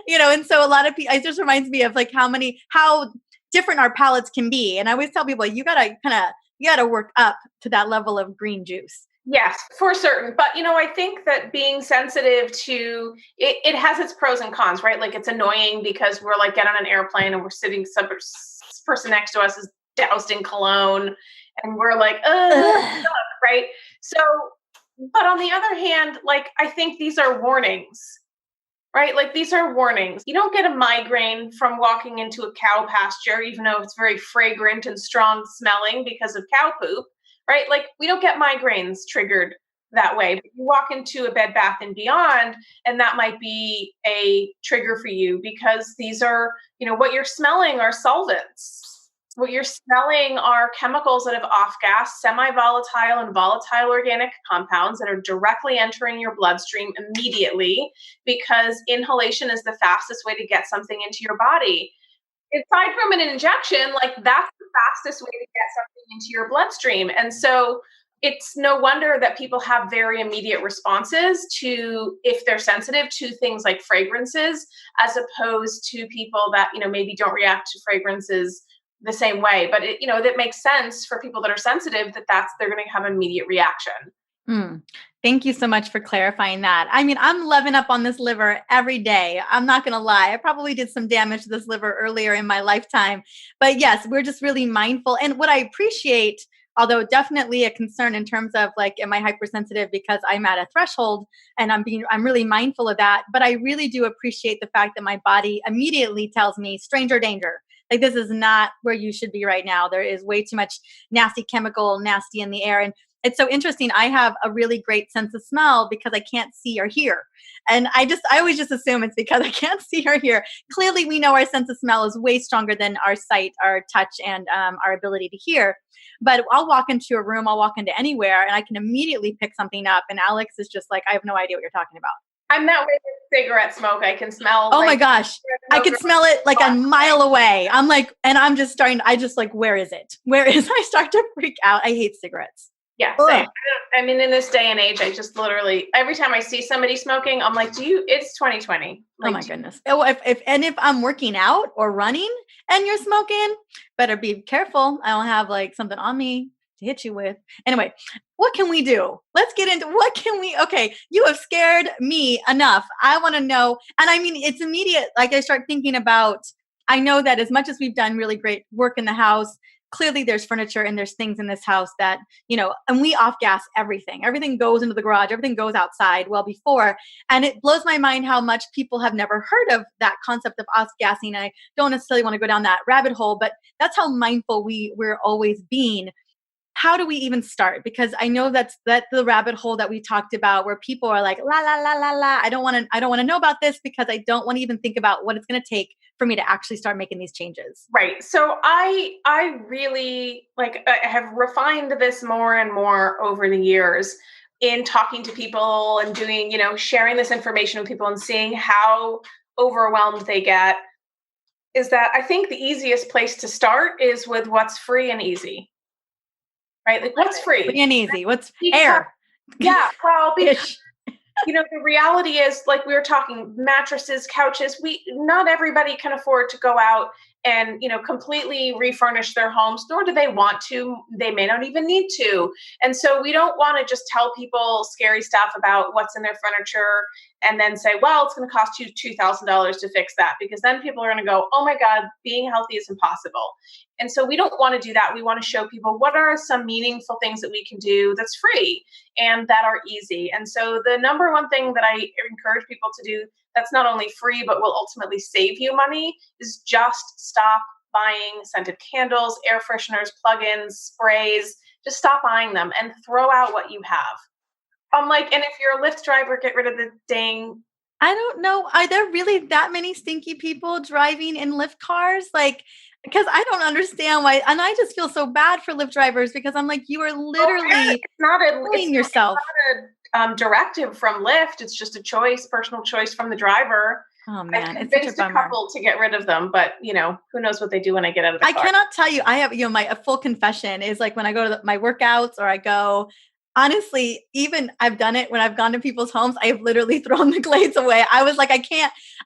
And so a lot of people, it just reminds me of like how different our palates can be. And I always tell people, you gotta work up to that level of green juice. Yes, for certain. But, I think that being sensitive to it has its pros and cons, right? Like, it's annoying because we're like, get on an airplane and we're sitting, some person next to us is doused in cologne, and we're like, right? So, but on the other hand, like, I think these are warnings, right? Like, these are warnings. You don't get a migraine from walking into a cow pasture, even though it's very fragrant and strong smelling because of cow poop, right? Like, we don't get migraines triggered that way. But you walk into a Bed Bath and Beyond, and that might be a trigger for you because these are, what you're smelling are solvents. What you're smelling are chemicals that have off-gas, semi-volatile and volatile organic compounds that are directly entering your bloodstream immediately because inhalation is the fastest way to get something into your body. Aside from an injection, like that's the fastest way to get something into your bloodstream. And so it's no wonder that people have very immediate responses to, if they're sensitive to things like fragrances, as opposed to people that, maybe don't react to fragrances the same way. But that makes sense for people that are sensitive they're going to have an immediate reaction. Thank you so much for clarifying that. I mean, I'm loving up on this liver every day. I'm not going to lie. I probably did some damage to this liver earlier in my lifetime. But yes, we're just really mindful. And what I appreciate, although definitely a concern in terms of like, am I hypersensitive because I'm at a threshold and I'm really mindful of that. But I really do appreciate the fact that my body immediately tells me stranger danger. Like, this is not where you should be right now. There is way too much nasty in the air. And it's so interesting. I have a really great sense of smell because I can't see or hear. And I always just assume it's because I can't see or hear. Clearly, we know our sense of smell is way stronger than our sight, our touch, and our ability to hear. But I'll walk into a room, I'll walk into anywhere, and I can immediately pick something up. And Alex is just like, I have no idea what you're talking about. I'm that way with cigarette smoke. I can smell. Oh my gosh. I can smell it like a mile away. I'm like, and I'm just where is it? I start to freak out. I hate cigarettes. Yeah, same. I mean, in this day and age, I just literally, every time I see somebody smoking, I'm like, it's 2020. Like, oh my goodness. Oh, if I'm working out or running and you're smoking, better be careful. I don't have like something on me to hit you with. Anyway, what can we do? Let's get into okay, you have scared me enough. I want to know. And I mean, it's immediate. Like I start thinking about, I know that as much as we've done really great work in the house, clearly there's furniture and there's things in this house that, and we off gas everything. Everything goes into the garage. Everything goes outside well before. And it blows my mind how much people have never heard of that concept of off gassing. I don't necessarily want to go down that rabbit hole, but that's how mindful we're always being. How do we even start? Because I know that's the rabbit hole that we talked about where people are like, la, la, la, la, la. I don't want to know about this because I don't want to even think about what it's going to take for me to actually start making these changes. Right. So I really I have refined this more and more over the years in talking to people and doing, sharing this information with people and seeing how overwhelmed they get, is that I think the easiest place to start is with what's free and easy. Right? Like, what's free? Free and easy. What's air? Yeah. Well, because, the reality is, like we were talking, mattresses, couches, not everybody can afford to go out and, completely refurnish their homes, nor do they want to. They may not even need to. And so we don't want to just tell people scary stuff about what's in their furniture and then say, well, it's going to cost you $2,000 to fix that, because then people are going to go, oh my God, being healthy is impossible. And so we don't want to do that. We want to show people what are some meaningful things that we can do that's free and that are easy. And so the number one thing that I encourage people to do that's not only free, but will ultimately save you money is just stop buying scented candles, air fresheners, plugins, sprays. Just stop buying them and throw out what you have. And if you're a Lyft driver, get rid of the dang. I don't know. Are there really that many stinky people driving in Lyft cars? Because I don't understand why. And I just feel so bad for Lyft drivers because I'm like, you are literally killing yourself. It's not a directive from Lyft. It's just a personal choice from the driver. Oh man, it's such a bummer. Couple to get rid of them, but who knows what they do when I get out of the car. I cannot tell you. I have, a full confession is like when I go to my workouts or I go, honestly, even I've done it when I've gone to people's homes, I've literally thrown the Glades away. I was like,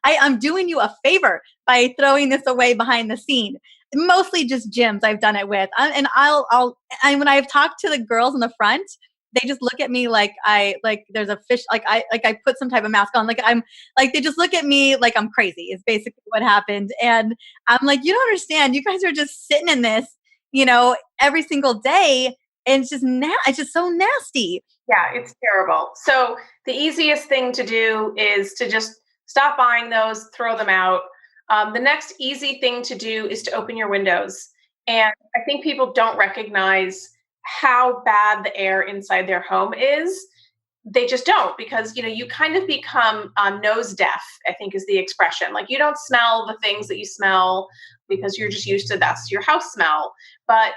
I'm doing you a favor by throwing this away behind the scene. Mostly just gyms I've done it with. And when I've talked to the girls in the front, they just look at me like there's a fish, I put some type of mask on. They just look at me like I'm crazy is basically what happened. And I'm like, you don't understand. You guys are just sitting in this, every single day. And it's just so nasty. Yeah, it's terrible. So the easiest thing to do is to just stop buying those, throw them out. The next easy thing to do is to open your windows. And I think people don't recognize how bad the air inside their home is. they just don't, because you kind of become nose deaf, I think is the expression. Like, you don't smell the things that you smell because you're just used to, that's your house smell. But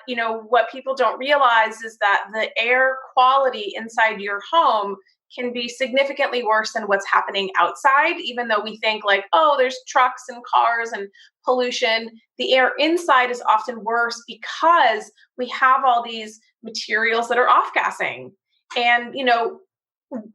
what people don't realize is that the air quality inside your home can be significantly worse than what's happening outside. Even though we think like, oh, there's trucks and cars and pollution, the air inside is often worse because we have all these materials that are off-gassing. And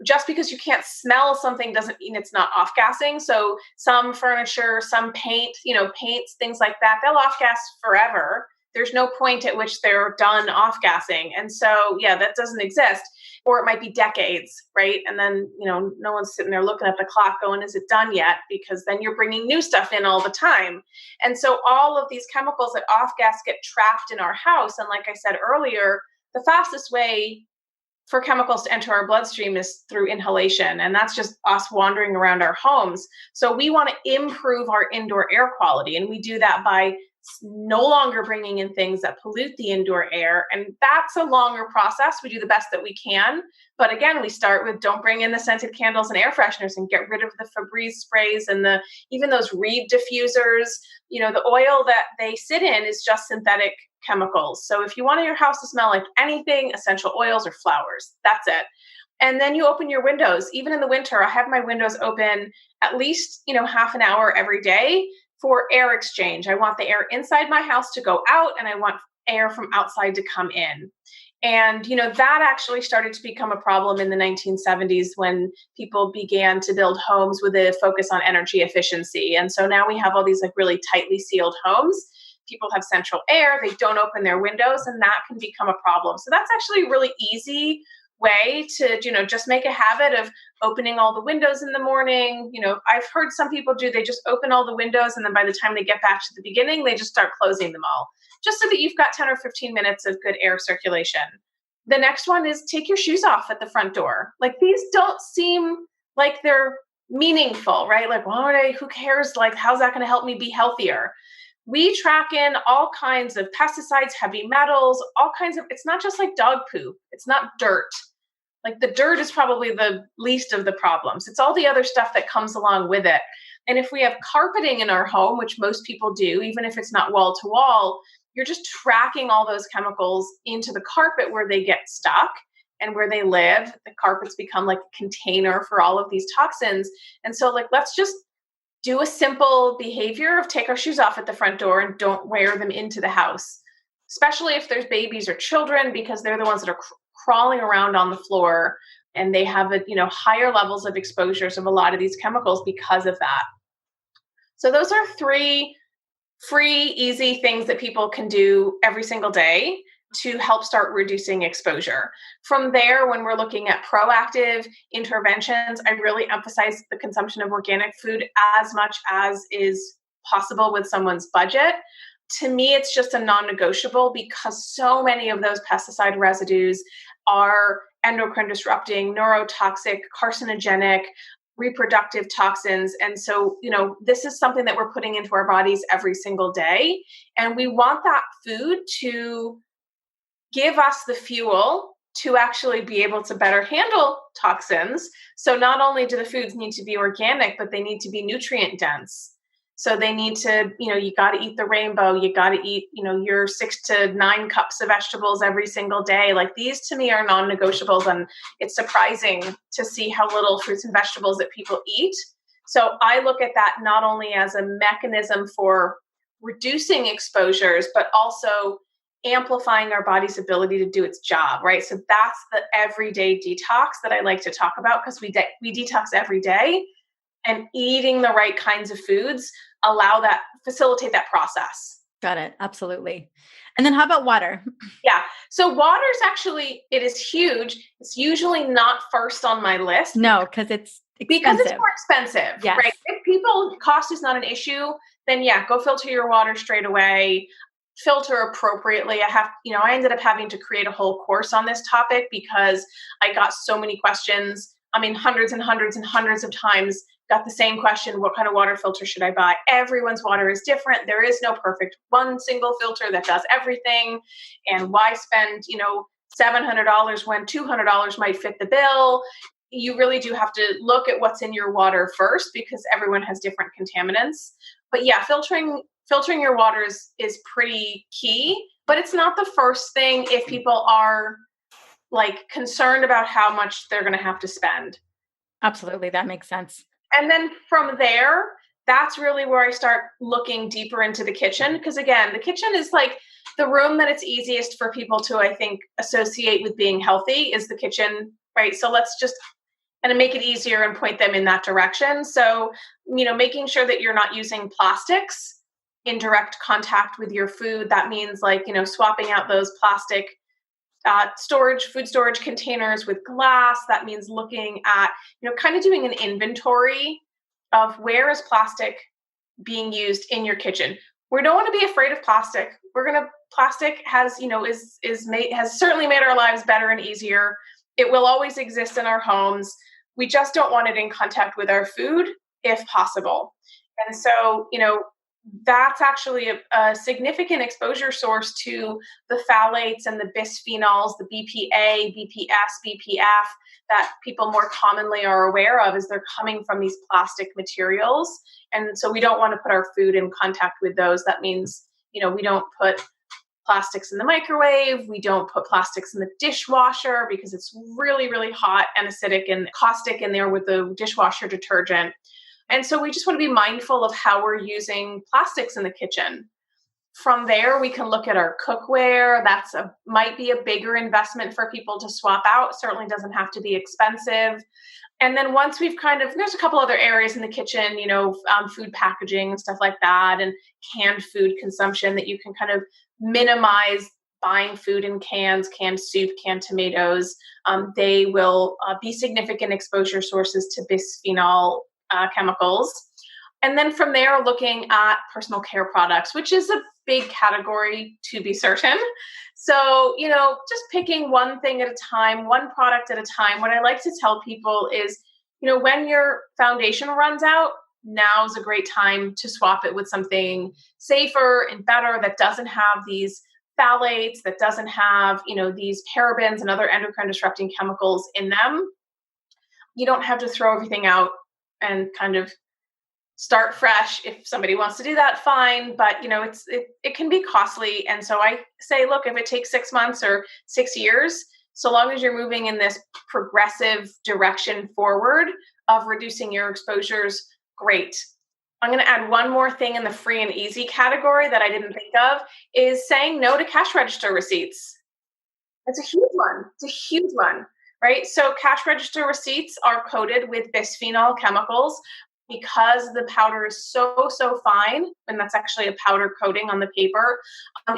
just because you can't smell something doesn't mean it's not off-gassing. So some furniture, some paint, paints, things like that, they'll off-gas forever. There's no point at which they're done off-gassing. And so, yeah, that doesn't exist. Or it might be decades, right? And then, no one's sitting there looking at the clock going, is it done yet? Because then you're bringing new stuff in all the time. And so all of these chemicals that off-gas get trapped in our house. And like I said earlier, the fastest way for chemicals to enter our bloodstream is through inhalation. And that's just us wandering around our homes. So we want to improve our indoor air quality. And we do that by no longer bringing in things that pollute the indoor air. And that's a longer process. We do the best that we can. But again, we start with don't bring in the scented candles and air fresheners, and get rid of the Febreze sprays and even those Reed diffusers. The oil that they sit in is just synthetic chemicals. So if you want your house to smell like anything, essential oils or flowers, that's it. And then you open your windows. Even in the winter, I have my windows open at least, half an hour every day for air exchange. I want the air inside my house to go out, and I want air from outside to come in. And, that actually started to become a problem in the 1970s when people began to build homes with a focus on energy efficiency. And so now we have all these like really tightly sealed homes. People have central air, they don't open their windows, and that can become a problem. So that's actually a really easy way to, just make a habit of opening all the windows in the morning. I've heard some people they just open all the windows, and then by the time they get back to the beginning, they just start closing them all, just so that you've got 10 or 15 minutes of good air circulation. The next one is take your shoes off at the front door. Like, these don't seem like they're meaningful, right? Like, who cares? Like, how's that going to help me be healthier? We track in all kinds of pesticides, heavy metals, all kinds of, it's not just like dog poop. It's not dirt. Like, the dirt is probably the least of the problems. It's all the other stuff that comes along with it. And if we have carpeting in our home, which most people do, even if it's not wall to wall, you're just tracking all those chemicals into the carpet where they get stuck and where they live. The carpets become like a container for all of these toxins. And so, let's just do a simple behavior of take our shoes off at the front door and don't wear them into the house, especially if there's babies or children, because they're the ones that are crawling around on the floor, and they have higher levels of exposures of a lot of these chemicals because of that. So those are 3 free, easy things that people can do every single day to help start reducing exposure. From there, when we're looking at proactive interventions, I really emphasize the consumption of organic food as much as is possible with someone's budget. To me, it's just a non-negotiable, because so many of those pesticide residues are endocrine disrupting, neurotoxic, carcinogenic, reproductive toxins. And so, this is something that we're putting into our bodies every single day. And we want that food to give us the fuel to actually be able to better handle toxins. So not only do the foods need to be organic, but they need to be nutrient dense. So they need to, you got to eat the rainbow. You got to eat, your 6 to 9 cups of vegetables every single day. Like, these to me are non-negotiables. And it's surprising to see how little fruits and vegetables that people eat. So I look at that not only as a mechanism for reducing exposures, but also amplifying our body's ability to do its job, right? So that's the everyday detox that I like to talk about, because we detox every day, and eating the right kinds of foods facilitate that process. Got it. Absolutely. And then how about water? Yeah. So water is actually, it is huge. It's usually not first on my list. No, because it's expensive. Because it's more expensive, yes. Right? If cost is not an issue, then go filter your water straight away. Filter appropriately. I ended up having to create a whole course on this topic because I got so many questions. Hundreds and hundreds and hundreds of times got the same question: what kind of water filter should I buy? Everyone's water is different. There is no perfect one single filter that does everything. And why spend, $700 when $200 might fit the bill? you really do have to look at what's in your water first because everyone has different contaminants. But yeah, filtering your water is pretty key, but it's not the first thing if people are like concerned about how much they're going to have to spend. Absolutely. That makes sense. And then from there, that's really where I start looking deeper into the kitchen. Because again, the kitchen is like the room that it's easiest for people to, I think, associate with being healthy is the kitchen, right? So let's just kind of make it easier and point them in that direction. So, making sure that you're not using plastics in direct contact with your food. That means like, swapping out those plastic food storage containers with glass. That means looking at, kind of doing an inventory of where is plastic being used in your kitchen. We don't want to be afraid of plastic. Plastic has, has certainly made our lives better and easier. It will always exist in our homes. We just don't want it in contact with our food if possible. And so, that's actually a significant exposure source to the phthalates and the bisphenols, the BPA, BPS, BPF that people more commonly are aware of as they're coming from these plastic materials. And so we don't want to put our food in contact with those. That means, we don't put plastics in the microwave. We don't put plastics in the dishwasher because it's really, really hot and acidic and caustic in there with the dishwasher detergent. And so we just want to be mindful of how we're using plastics in the kitchen. From there, we can look at our cookware. Might be a bigger investment for people to swap out. Certainly doesn't have to be expensive. And then once we've there's a couple other areas in the kitchen, food packaging and stuff like that, and canned food consumption that you can kind of minimize buying food in cans, canned soup, canned tomatoes. They will be significant exposure sources to bisphenol chemicals. And then from there, looking at personal care products, which is a big category to be certain. So, just picking one thing at a time, one product at a time. What I like to tell people is, when your foundation runs out, now's a great time to swap it with something safer and better that doesn't have these phthalates, that doesn't have, these parabens and other endocrine disrupting chemicals in them. You don't have to throw everything out and kind of start fresh. If somebody wants to do that, fine. But it can be costly. And so I say, look, if it takes 6 months or 6 years, so long as you're moving in this progressive direction forward of reducing your exposures, great. I'm going to add one more thing in the free and easy category that I didn't think of is saying no to cash register receipts. It's a huge one. It's a huge one. Right? So cash register receipts are coated with bisphenol chemicals because the powder is so fine, and that's actually a powder coating on the paper.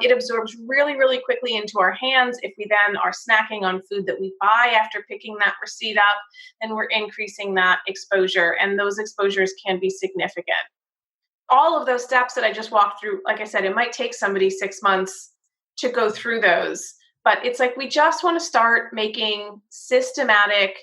It absorbs really, really quickly into our hands. If we then are snacking on food that we buy after picking that receipt up, then we're increasing that exposure, and those exposures can be significant. All of those steps that I just walked through, like I said, it might take somebody 6 months to go through those. But it's like we just want to start making systematic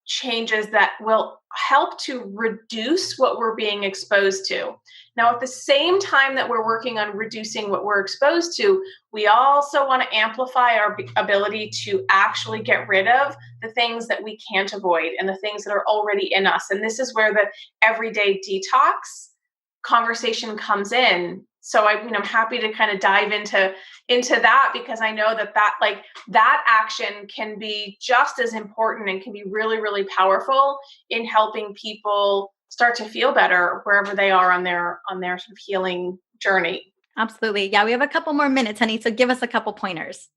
changes that will help to reduce what we're being exposed to. Now, at the same time that we're working on reducing what we're exposed to, we also want to amplify our ability to actually get rid of the things that we can't avoid and the things that are already in us. And this is where the everyday detox conversation comes in. So I'm happy to kind of dive into that because I know that action can be just as important and can be really, really powerful in helping people start to feel better wherever they are on their sort of healing journey. Absolutely. Yeah, we have a couple more minutes, honey. So give us a couple pointers.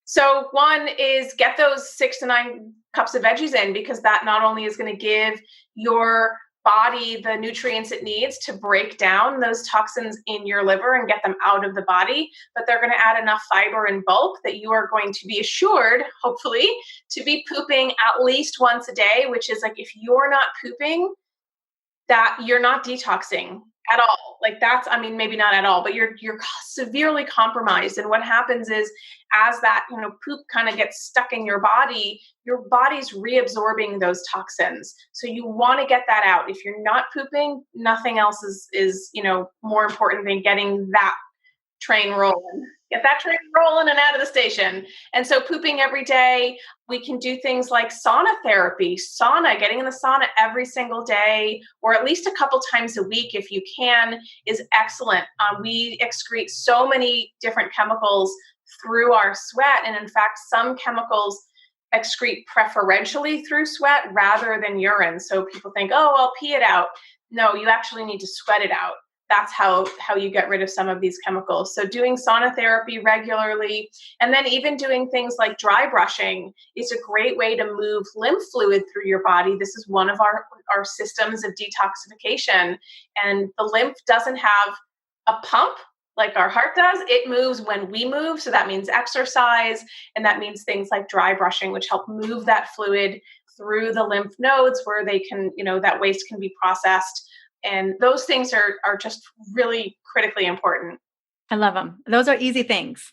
So one is get those 6 to 9 cups of veggies in because that not only is going to give your body the nutrients it needs to break down those toxins in your liver and get them out of the body, but they're going to add enough fiber in bulk that you are going to be assured, hopefully, to be pooping at least once a day, which is like if you're not pooping, that you're not detoxing at all. Like that's, maybe not at all, but you're severely compromised. And what happens is as that, poop kind of gets stuck in your body's reabsorbing those toxins. So you want to get that out. If you're not pooping, nothing else is more important than getting that train rolling. Get that train rolling and out of the station. And so pooping every day, we can do things like sauna therapy, getting in the sauna every single day, or at least a couple times a week if you can, is excellent. We excrete so many different chemicals through our sweat. And in fact, some chemicals excrete preferentially through sweat rather than urine. So people think, oh, I'll pee it out. No, you actually need to sweat it out. That's how you get rid of some of these chemicals. So doing sauna therapy regularly, and then even doing things like dry brushing is a great way to move lymph fluid through your body. This is one of our systems of detoxification. And the lymph doesn't have a pump like our heart does. It moves when we move. So that means exercise, and that means things like dry brushing, which help move that fluid through the lymph nodes where they can, that waste can be processed. And those things are just really critically important. I love them. Those are easy things.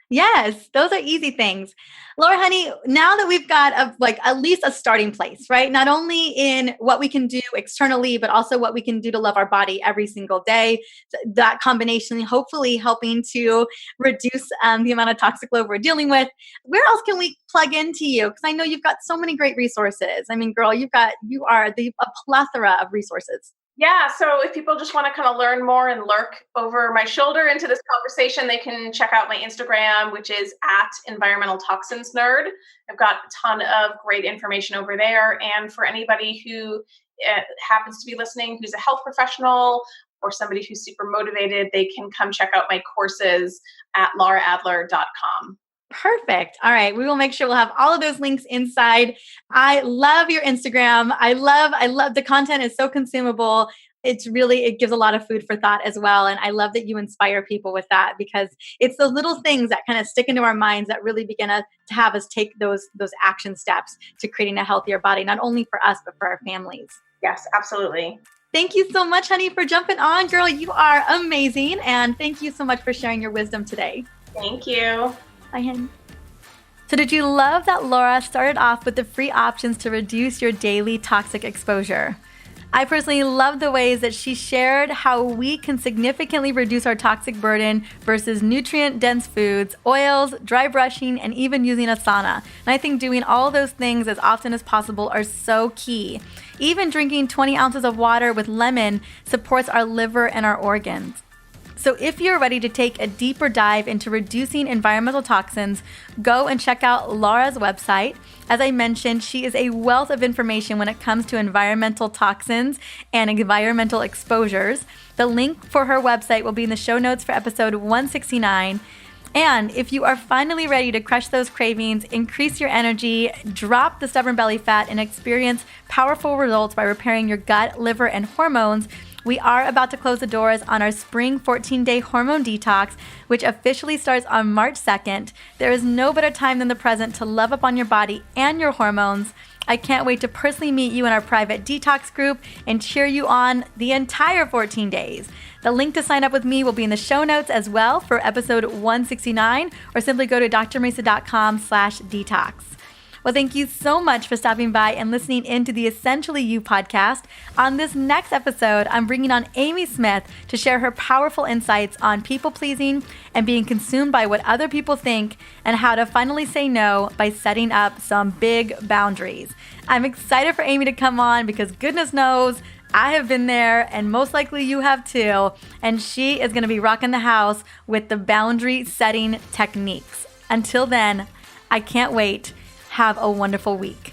Yes, those are easy things. Laura, honey, now that we've got at least a starting place, right? Not only in what we can do externally, but also what we can do to love our body every single day. That combination, hopefully helping to reduce the amount of toxic load we're dealing with. Where else can we plug into you? Because I know you've got so many great resources. I mean, girl, you are a plethora of resources. Yeah, so if people just want to kind of learn more and lurk over my shoulder into this conversation, they can check out my Instagram, which is @environmentaltoxinsnerd. I've got a ton of great information over there. And for anybody who happens to be listening, who's a health professional or somebody who's super motivated, they can come check out my courses at laraadler.com. Perfect. All right. We will make sure we'll have all of those links inside. I love your Instagram. I love the content is so consumable. It gives a lot of food for thought as well. And I love that you inspire people with that, because it's those little things that kind of stick into our minds that really begin to have us take those action steps to creating a healthier body, not only for us, but for our families. Yes, absolutely. Thank you so much, honey, for jumping on. Girl, you are amazing. And thank you so much for sharing your wisdom today. Thank you. Bye, honey. So did you love that Laura started off with the free options to reduce your daily toxic exposure? I personally love the ways that she shared how we can significantly reduce our toxic burden versus nutrient-dense foods, oils, dry brushing, and even using a sauna. And I think doing all those things as often as possible are so key. Even drinking 20 ounces of water with lemon supports our liver and our organs. So if you're ready to take a deeper dive into reducing environmental toxins, go and check out Lara's website. As I mentioned, she is a wealth of information when it comes to environmental toxins and environmental exposures. The link for her website will be in the show notes for episode 169. And if you are finally ready to crush those cravings, increase your energy, drop the stubborn belly fat, and experience powerful results by repairing your gut, liver, and hormones, we are about to close the doors on our spring 14-day hormone detox, which officially starts on March 2nd. There is no better time than the present to love up on your body and your hormones. I can't wait to personally meet you in our private detox group and cheer you on the entire 14 days. The link to sign up with me will be in the show notes as well for episode 169, or simply go to drmarisa.com/detox. Well, thank you so much for stopping by and listening into the Essentially You podcast. On this next episode, I'm bringing on Amy Smith to share her powerful insights on people-pleasing and being consumed by what other people think, and how to finally say no by setting up some big boundaries. I'm excited for Amy to come on because goodness knows I have been there, and most likely you have too, and she is going to be rocking the house with the boundary setting techniques. Until then, I can't wait. Have a wonderful week.